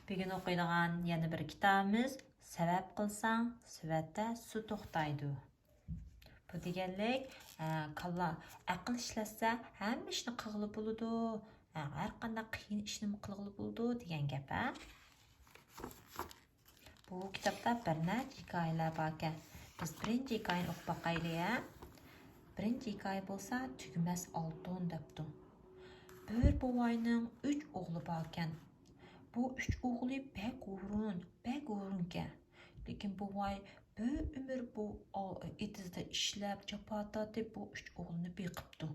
Bugün okuyduğun yeni bir kitabımız Sebep kılsan süvette su toxtaydı. Bu degenlik kalla aql işletse hem işini qılgılı buludu, her qanday qiyin işini qılgılı buludu degan gap. Bu kitapta bir necha hikoyalar bor ekan. Biz birinchi hikoyani o'qib boqaylik. Birinchi hikoya bo'lsa tugmas oltin debdi. Bir buvayning 3 o'g'li bor ekan. Bu 3 o'g'li bek o'runga. Lekin buvay bir umr bu etizda ishlab, jafo tortib bu 3 o'g'lini beqibdi.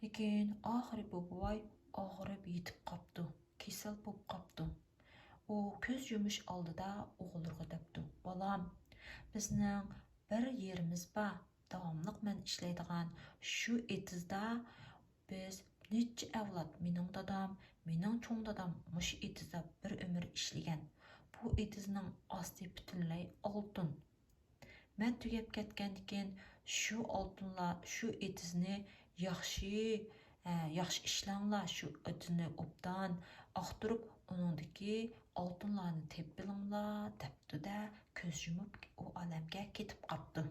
Lekin oxiri bu buvay og'rib yetib qopdi, kasal bo'lib qopdi. O ko'z yumish oldida o'g'illarga debdi: "Bolam, bizning bir yerimiz bor. Davomliq men ishlaydigan shu etizda biz necha avlod, mening dadam, mening cho'ng dadam mush etizda bir umr ishlagan. Bu etizning osti butunlay oltin. Men tugab ketgandan keyin shu oltinlar, shu etizni yaxshi ishlanglar, shu etizni obdan oqtirib, uningdagi oltinlarni tepilinglar" debdi-da, ko'z yumib u olamga ketib qopdi.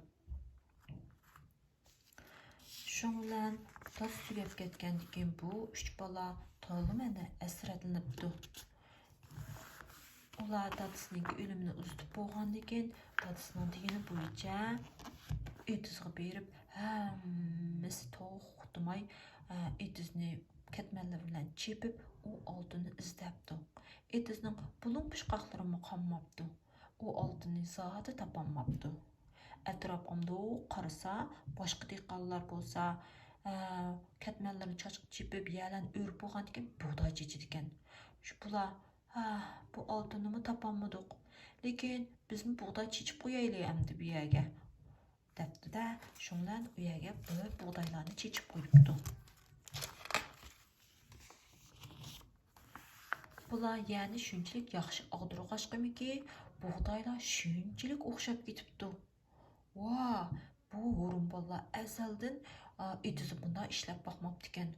Shun bilan to's tugab ketgandan keyin bu 3 bola to'g'ri asratlanibdi. Ular dadasining o'limini uzatib bo'lgandan keyin dadasining degani bo'yicha etizga berib, hammasi to'xtamay etizni ketmanlar bilan chepib, u oltinni izlabdi. Etizning bulun pishqoqlarimi qolmabdi. U oltinni zoti topolmabdi. Atrofimda qarasa, boshqa dehqonlar bo'lsa, ketmanlarni chepib, yalan o'rib bo'lgandan keyin bug'doy chechidi ekan. Shu bular, bu oltinni topolmadik. Lekin bizni bug'doy chechib qo'yaylik endi bu yerga debdi-da, shundan u yerga bir bug'doylarni chechib qo'yibdi. Bular yani shunchalik yaxshi og'dirg'ashqimiki, bug'doylar shunchalik o'xshab ketibdi. Bu o'rinbonlar azaldan etizi bunday ishlab boqmabdi ekan.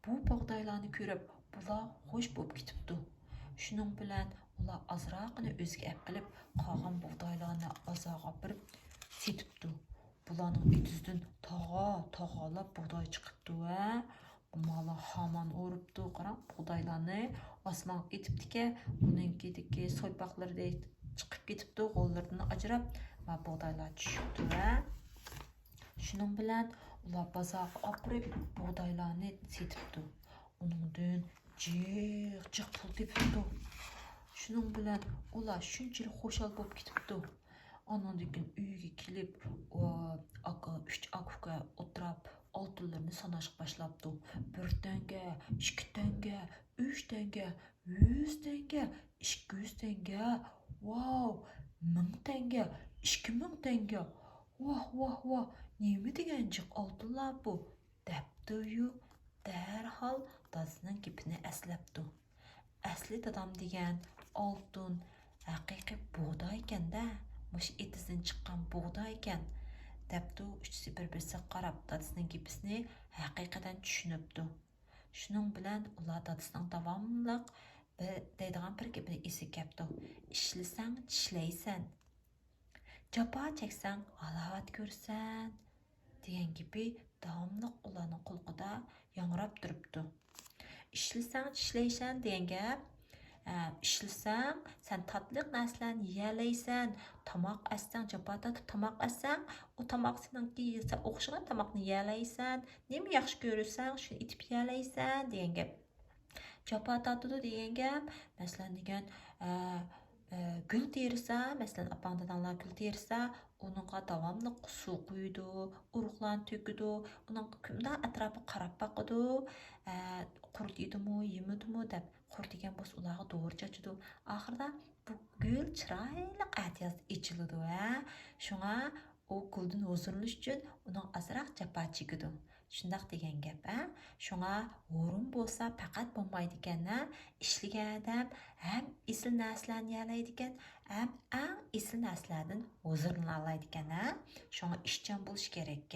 Bu bug'doylarni ko'rib, bular xo'sh bo'lib ketibdi. Shuning bilan ular azroqini o'ziga olib qilib, qolgan bug'doylarni bozorga berib setibdi. Bularning etizidan tog'olab bug'doy chiqibdi va mala hamon o'ribdi. Qarang, bug'doylarni osmonga ketibdi-ki, uninkidagi soypaqlardek chiqib ketibdi, qo'llaridan ajrab va bug'doylar tushibdi va shuning bilan ular bozorga olib borib bug'doylarni setibdi. Uningdan jiq pul tepibdi. Shuning bilan ular shunchalik xushal bo'lib ketibdi. Ondan keyin uyga kelib, 3 aka o'tirib oltinlarni sanashga boshlabdi. 1 tanga, 2 tanga, 3 tanga, 100 tanga, 200 tanga, 1000 tanga, 2000 tanga. Voh, nima degan jiq oltinlar bu debdi-yu, darhol dadasining gapini eslabdi. Asli dadam degan oltin haqiqiy bug'doy ekan-da, mush etizdan chiqqan bug'doy ekan debdi. Uchisi bir-biriga qarab dadasining gapini haqiqatan tushunibdi. Shuning bilan ular dadasining davomliq deydigan bir gapini esiga kelibdi: "Ishlasang tishlaysan, jafo cheksang halovat ko'rsan" degan gapi davomliq ularning qulog'ida yangrab turibdi. Ishlasang tishlaysan degan gap, ishlasang sen tatliq narsalarni yeyalaysan, tomoq assang, jafo tortib tomoq assang, u tomoq seningki sen o'xshagan tomoqni yeyalaysan, nima yaxshi ko'rsan shuni itib yeyalaysan degan gap. Jafo tortidi degan gap, masalan degan gul terisa, masalan opang dadanglar gul terisa, uningga davomliq suv quydi, urug'larni to'kidi, uning kundan atrofi qarab boqidi, qurtidimi, yemidimi deb qurtigan bo'lsa ularga to'g'ri chachidi. Oxirida bu gul chiroyli atiyaz ichiladi va shunga u guldan huzurlanish uchun uning azroq jafo chekidi. Shundaq degan gap. Shunga o'rin bo'lsa faqat bo'lmaydi ekan. Ishlagan odam ham esil narsalarni yeyalaydi ekan, ham eng esil narsalardan huzurlana oladi ekan. Shunga ishchan bo'lish kerak.